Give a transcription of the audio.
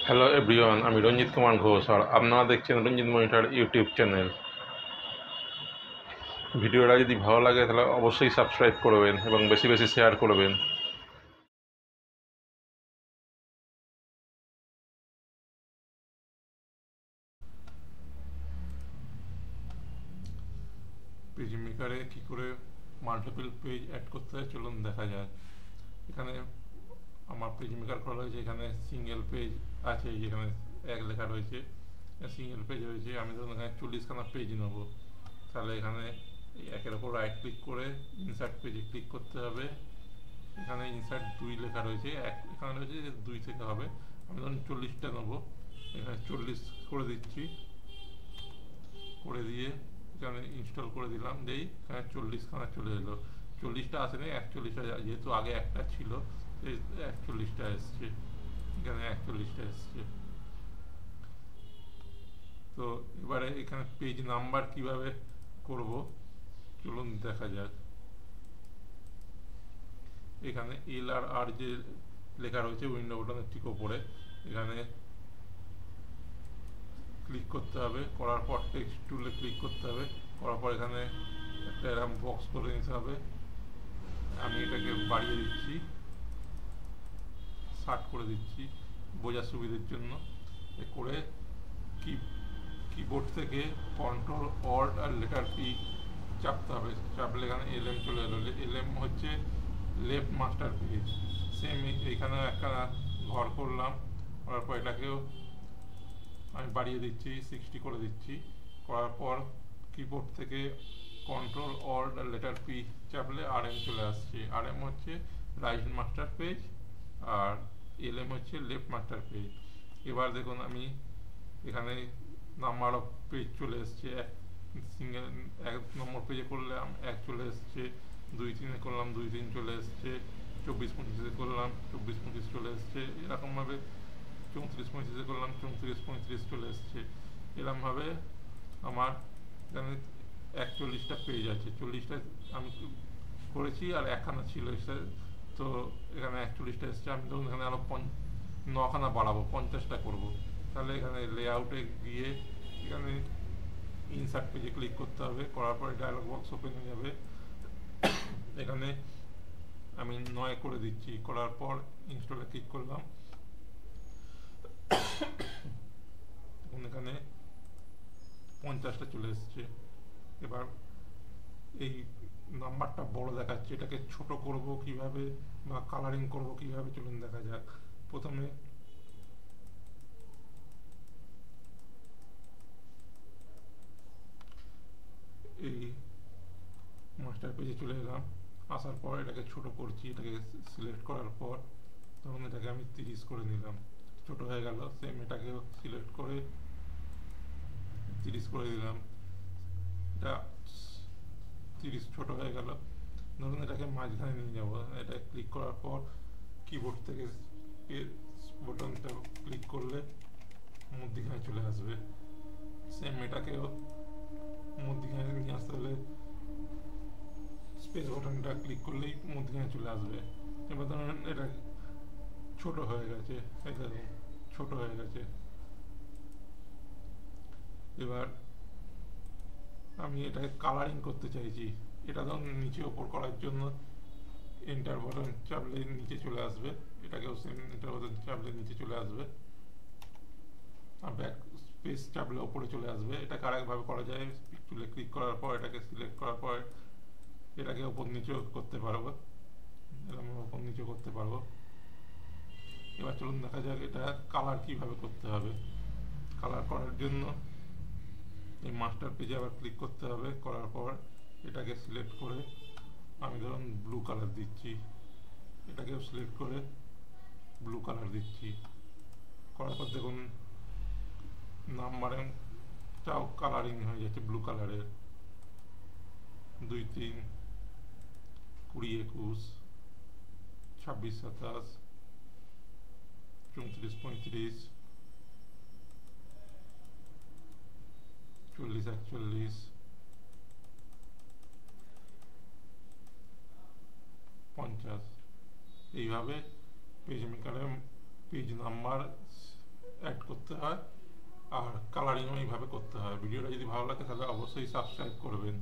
Hello everyone, আমি রঞ্জিত কুমার ঘোষ আর আপনারা দেখছেন রঞ্জিত মনিটর ইউটিউব চ্যানেল। ভিডিওটা যদি ভালো লাগে তাহলে অবশ্যই সাবস্ক্রাইব করবেন এবং বেশি বেশি শেয়ার করবেন। পেজ মেকারে কী করে মাল্টিপল পেজ অ্যাড করতে হয় চলুন দেখা যাক। এখানে আমার পেজ মেকার খোলা হয়েছে, এখানে সিঙ্গেল পেজ আছে, যেখানে এক লেখা রয়েছে সিঙ্গেল পেজ রয়েছে। আমি ধরুন এখানে 40খানা পেজ নেবো, তাহলে এখানে একের ওপর রাইট ক্লিক করে ইনসার্ট পেজে ক্লিক করতে হবে। এখানে ইনসার্ট 2 লেখা রয়েছে, এখানে রয়েছে 2 থেকে হবে। আমি ধরুন 40টা নেবো, এখানে 40 করে দিচ্ছি, করে দিয়ে এখানে ইনস্টল করে দিলাম। যেই এখানে 40খানা চলে এলো, 40টা আসেনি, 41টা, যেহেতু আগে একটা ছিল 41টা এসছে, এখানে 41টা এসছে। তো এবারে এখানে পেজ নাম্বার কিভাবে করব চলুন দেখা যাক। এখানে এল আর আর যে লেখা রয়েছে উইন্ডো বাটনের ঠিক ওপরে, এখানে ক্লিক করতে হবে, করার পর টেক্সট টুলে ক্লিক করতে হবে, করার পর এখানে একটা এরকম বক্স করে নিতে হবে। আমি এটাকে বাড়িয়ে দিচ্ছি, 60 করে দিচ্ছি বোঝার সুবিধার জন্য। এ করে কিবোর্ড থেকে কন্ট্রোল অল্ট আর লেটার পি চাপতে হবে, চাপলে এখানে এলএম চলে এলো। এলএম হচ্ছে লেফট মাস্টার পেজ। সেম এখানে একটা ঘর করলাম, করার পর এটাকেও আমি বাড়িয়ে দিচ্ছি, 60 করে দিচ্ছি। করার পর কিবোর্ড থেকে কন্ট্রোল অল্ট আর লেটার পি চাপলে আর এম চলে আসছে। আর এম হচ্ছে রাইট মাস্টার পেজ আর এল এম হচ্ছে লেফট মাস্টার পেজ। এবার দেখুন আমি এখানে নাম্বার অফ পেজ চলে এসছে। সিঙ্গেল 1 নম্বর পেজে করলাম 1 চলে এসছে, 2-3 করলাম 2-3 চলে এসছে, 24-25 করলাম 24-25 চলে এসছে, এরকমভাবে 34-35 করলাম 34-35 চলে এসছে। এরকমভাবে আমার এখানে 41টা পেজ আছে, 40টা আমি করেছি আর একখানা ছিল এসে, তো এখানে 41টা এসছে। আমি ধরুন এখানে আরও 9খানা বাড়াবো, 50টা করবো, তাহলে এখানে লেআউটে গিয়ে এখানে ইনসার্ট পেজে ক্লিক করতে হবে, করার পরে ডায়লগ বক্স ওপেন হয়ে যাবে। এখানে আমি 9 করে দিচ্ছি, করার পর ইনস্টলে ক্লিক করলাম। এখানে 50টা চলে এসছে। এবার এই নাম্বারটা বড় দেখাচ্ছে, এটাকে ছোট করব কিভাবে বা কালারিং করব কিভাবে চলুন দেখা যাক। প্রথমে এই মাস্টার পেজে চলে এলাম, আসার পর এটাকে ছোট করছি, এটাকে সিলেক্ট করার পর তখন এটাকে আমি 30 করে নিলাম, ছোট হয়ে গেল। সেম এটাকেও সিলেক্ট করে 30 করে দিলাম, এটা 30 ছোট হয়ে গেল। ধরুন এটাকে মাঝখানে নিয়ে যাব, এটা ক্লিক করার পর কিবোর্ড থেকে বাটনটা ক্লিক করলে মধ্যখানে চলে আসবে। সেম এটাকেও মধ্যখানে নিয়ে আসতে হলে স্পেস বাটনটা ক্লিক করলেই মধ্যখানে চলে আসবে। এবার ধরুন এটা ছোট হয়ে গেছে, এটা ছোট হয়ে গেছে। এবার আমি এটাকে কালারিং করতে চাইছি, এটা ধরুন নিচে ওপর করার জন্য এন্টার বাটন চাপলে নিচে চলে আসবে, এটাকেও সেম এন্টার বাটন চাপলে নিচে চলে আসবে, আর ব্যাক স্পেস চাপলে ওপরে চলে আসবে। এটাকে আরেকভাবে করা যায়, টুলে ক্লিক করার পর এটাকে সিলেক্ট করার পর এটাকে ওপর নিচেও করতে পারবো, এরকম ওপর নিচেও করতে পারবো। এবার চলুন দেখা যাক এটা কালার কিভাবে করতে হবে। কালার করার জন্য এই মাস্টার পেজে আবার ক্লিক করতে হবে, করার পর এটাকে সিলেক্ট করে আমি ধরুন ব্লু কালার দিচ্ছি, এটাকেও সিলেক্ট করে ব্লু কালার দিচ্ছি। করার পর দেখুন নাম্বারিংটাও কালারিং হয়ে যাচ্ছে ব্লু কালারের, 2-3, 20-21, 26-27, 34-35, 40-41, 50। এইভাবে পেজ মেকারে পেজ নাম্বার অ্যাড করতে হয় আর কালারিংও এইভাবে করতে হয়। ভিডিওটা যদি ভালো লাগে তাহলে অবশ্যই সাবস্ক্রাইব করবেন।